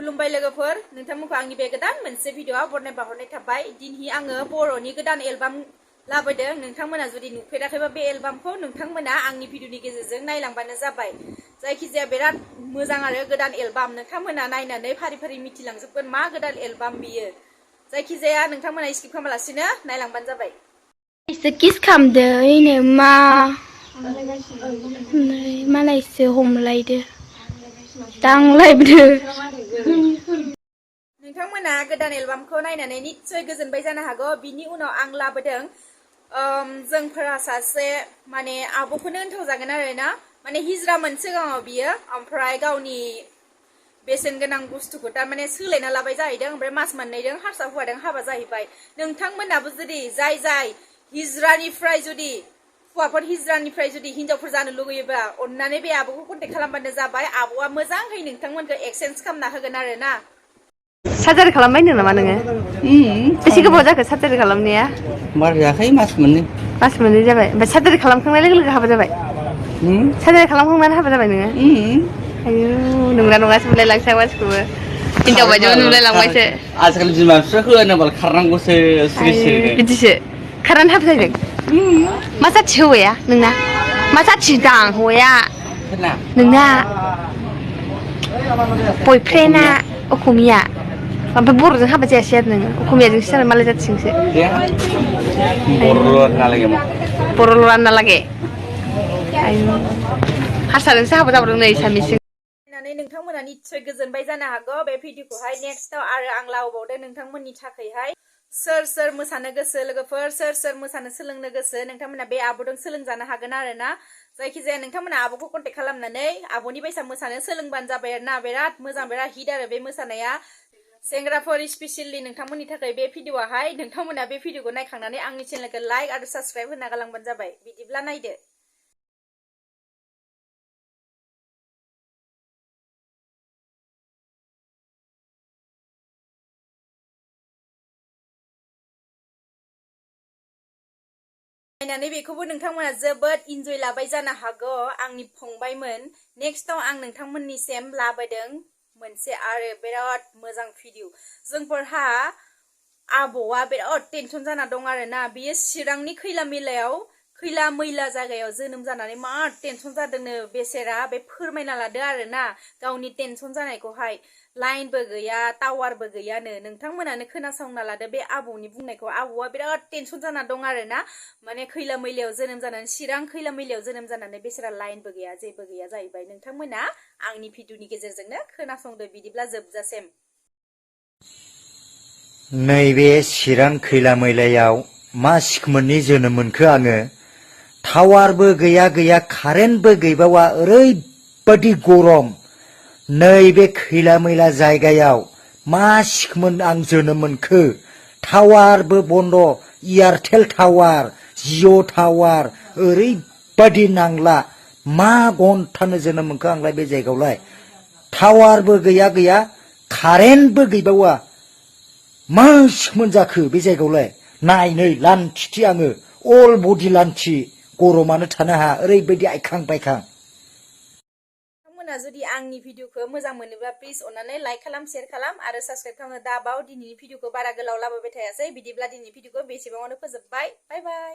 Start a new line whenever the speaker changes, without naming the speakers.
खुलुमबाय लोगोफोर नोंथांमोनखौ आंनि बे गोदान मोनसे भिडिअआव बरनाय बावहरनाय थाबाय दिनै आङो बर'नि गोदान एलबाम लाबोदों नोंथांमोना जुदि नुफेराखैबा बे एलबामखौ नोंथांमोना आंनि भिडिअनि गेजेरजों नायलांबानो जाबाय जायखिजाया बिराद मोजां आरो गोदान एलबाम नोंथांमोना नायनानै फारि फारि मिथिलांजोबगोन मा गोदान एलबाम बियो जायखिजाया नोंथांमोना स्किप खालामालासिनो नायलांबानो जाबाय
किस खालामदो ओइनो मा मालायसो हमलायदो दांलायबदो
नोंथांमोना गोदान एलबामखौ नायनानै निस्सय गोजोनबाय जानो हागौ बिनि उनाव आं लाबोदों जोंफोरा सासे माने आब'खौनो होनथावजागोन आरो ना माने हिजरामोन सिगाङाव बियो ओमफ्राय गावनि बेसेन गोनां बुस्थुखौ तारमाने सोलायना लाबाय जाहैदों ओमफ्राय मास मोननैजों हारसा हौवाजों हाबा जाहैबाय नोंथांमोनाबो जुदि जाय हिजरानिफ्राय जुदि हौवाफोर हिजरानिफ्राय जुदि हिनजावफोर जानो लुगैयोबा अननानै बे आब'खौ कन्टेक्ट खालामबानो जाबाय आब'आ मोजाङै नोंथांमोनखौ एक्सचेन्ज खालामना होगोन आरो ना
सार्जारि खालामबाय होनदों नामा नोङो? बेसे गोबाव जाखो सार्जारि खालामनाया?
बारा जायाखै मास मोननै
जाबाय ओमफ्राय सार्जारि खालामखांनाय लोगो लोगो हाबा जाबाय सार्जारि खालामखांनानै हाबा जाबाय नोङो? आयु नंला नङासो मोनलाय लांसां मानसिखौबो हिनजाव बायदिबो नुलाय लांबायसो
आजिखालि बिमा बिफाखौ होनोबाल खारनांगौसो सिरिसो
बिदिसो खारनानै हाबा जादों मा जाथि हौवाया नोंना मा जाथि दां हौवाया नोंना बयफ्रेन्डआ असमिया ओमफ्राय बर'जों हाबा जायासै आरो नोङो असमियाजोंसो जाबाय मालाय जाथिजोंसो बर'ल' नालागे आयु हारसाजोंसो हाबा जाबावदों नै सामिसजों
नोंथांमोना निस्सय गोजोनबाय जानो हागौ बे भिडिअखौहाय नेक्स्टआव आरो आं लाबोबावदों नोंथांमोननि थाखायहाय सोर मोसानो गोसो लोगोफोर सोर मोसानो सोलोंनो गोसो नोंथांमोना बे आब'जों सोलोंजानो हागोन आरो ना जायखिजाया नोंथांमोना आब'खौ कन्टेक्ट खालामनानै आब'नि बायसा मोसानो सोलोंबानो जाबाय आरो ना बिराद मोजां बिराद हिट आरो बे मोसानाया सेंग्राफोर स्पेसियेलि नोंथांमोननि थाखाय बे भिडिअआहाय नोंथांमोना बे भिडिअखौ नायखांनानै आंनि चेनेलखौ लाइक आरो साबस्क्राइब होना गालांबानो जाबाय बिदिब्ला नायदो नायनानै बेखौबो नोंथांमोना जोबोद इन्जय लाबाय जानो हागौ आंनि फंबायमोन नेक्स्टआव आं नोंथांमोननिसिम लाबोदों मोनसे आरो बिराद मोजां भिडिअ जोंफोरहा आबौआ बिराद टेनसन जाना दं आरो ना बियो चिरांनि खैला मैला जायगायाव जोनोम जानानै मा टेनसन जादोंनो बेसेरा बे फोरमायना लादो आरो ना गावनि टेनसन जानायखौहाय लाइनबो गैया टावारबो गैयानो नोंथांमोनानो खोनासंना लादो बे आबौनि बुंनायखौ आबौआ बिराद टेनसन जाना दं आरो ना माने खैला मैलायाव जोनोम जानानै चिरां खैला मैलायाव जोनोम जानानै बेसेरा लाइनबो गैया जेबो गैया जाहैबाय नोंथांमोना आंनि भिडिअनि गेजेरजोंनो खोनासंदो बिदिब्ला जोबजासिम
नैबे चिरां खैला मैलायाव मा सिखमोननि जोनोम मोनखो आङो टावारबो गैया कारेन्टबो गैबावा ओरैबादि गरम नैबे खैला मैला जायगायाव मा सिखमोन आं जोनोम मोनखो टावारबो बन्द एयारटेल टावार जिअ टावार ओरैबादि नांला मा घन्टानो जोनोम मोनखो आंलाय बे जायगायावलाय टावारबो गैया कारेन्टबो गैबावा मा सिखमोन जाखो बे जायगायावलाय नायनै लान्थिथि आङो अल बडि लान्थि गरमानो थानो हाया ओरैबायदि आइखां बायखां
नोंथांमोना जुदि आंनि भिडिअखौ मोजां मोनोब्ला प्लिज अननानै लाइक खालाम शेयार खालाम आरो साबस्क्राइब खालामनो दाबाव दिनैनि भिडिअखौ बारा गोलाव लाबोबाय थायासै बिदिब्ला दिनैनि भिडिअखौ बेसेबाङावनो फोजोबबाय बाय बाय